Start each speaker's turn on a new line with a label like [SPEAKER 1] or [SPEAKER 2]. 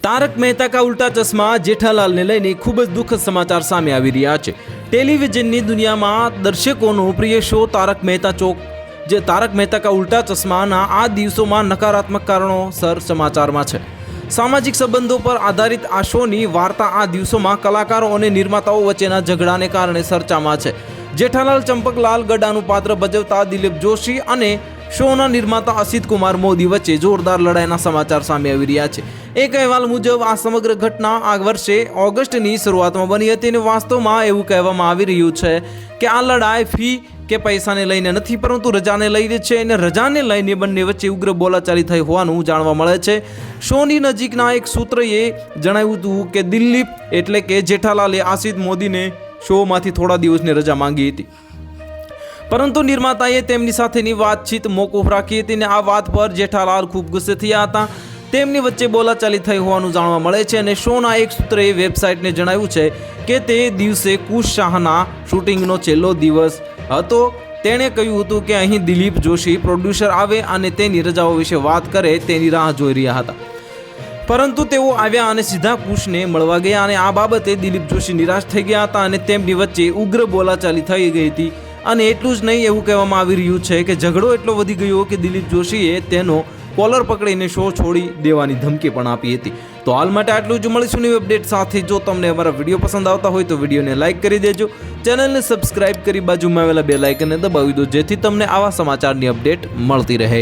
[SPEAKER 1] તારક મહેતા કા ઉલ્ટા ચશ્મા જેઠાલાલને લઈને ખૂબ જ દુઃખદ સમાચાર સામે આવી રહ્યા છે। ટેલિવિઝનની દુનિયામાં દર્શકોનો પ્રિય શો તારક મહેતા કા ઉલ્ટા ચશ્માના આ દિવસોમાં નકારાત્મક કારણોસર સમાચારમાં છે। સામાજિક સંબંધો પર આધારિત આ શોની વાર્તા આ દિવસોમાં કલાકારો અને નિર્માતાઓ વચ્ચેના ઝઘડાને કારણે ચર્ચામાં છે। જેઠાલાલ ચંપકલાલ ગડાનું પાત્ર ભજવતા દિલીપ જોશી અને શોના નિર્માતા અસિત કુમાર મોદી વચ્ચે જોરદાર લડાઈના સમાચાર સામે આવી રહ્યા છે। એક અહેવાલ મુજબ આ સમગ્ર ઘટના આ વર્ષે ઓગસ્ટની શરૂઆતમાં બની હતી અને વાસ્તવમાં એવું કહેવામાં આવી રહ્યું છે કે આ લડાઈ ફી કે પૈસાને લઈને નથી, પરંતુ રજાને લઈને છે અને રજાને લઈને બંને વચ્ચે ઉગ્ર બોલાચાલી થઈ હોવાનું જાણવા મળે છે। શોની નજીકના એક સૂત્રએ જણાવ્યું હતું કે દિલીપ એટલે કે જેઠાલાલે અસિત મોદીને શોમાંથી થોડા દિવસની રજા માંગી હતી, પરંતુ નિર્માતાએ તેમની સાથેની વાતચીત મોકૂફ રાખી હતી અને આ વાત પર જેઠાલાલ ખૂબ ગુસ્સે થયા હતા। તેમની વચ્ચે બોલાચાલી થઈ હોવાનું જાણવા મળે છે અને શોના એક સૂત્રએ વેબસાઇટને જણાવ્યું છે કે તે દિવસે કુશ શાહના શૂટિંગનો છેલ્લો દિવસ હતો। તેણે કહ્યું હતું કે અહીં દિલીપ જોશી પ્રોડ્યુસર આવે અને તેની રજાઓ વિશે વાત કરે તેની રાહ જોઈ રહ્યા હતા, પરંતુ તેઓ આવ્યા અને સીધા કુશને મળવા ગયા અને આ બાબતે દિલીપ જોશી નિરાશ થઈ ગયા હતા અને તેમની વચ્ચે ઉગ્ર બોલાચાલી થઈ ગઈ હતી। અને એટલું જ નહીં, એવું કહેવામાં આવી રહ્યું છે કે ઝઘડો એટલો વધી ગયો કે દિલીપ જોશીએ તેનો કોલર પકડીને શો છોડી દેવાની ધમકી પણ આપી હતી। તો હાલ માટે આટલું જ, મળીશું નવી અપડેટ સાથે। જો તમને અમારા વિડીયો પસંદ આવતા હોય તો વિડીયોને લાઇક કરી દેજો, ચેનલને સબસ્ક્રાઇબ કરી બાજુમાં આવેલા બેલ આઇકનને દબાવી દો, જેથી તમને આવા સમાચારની અપડેટ મળતી રહે।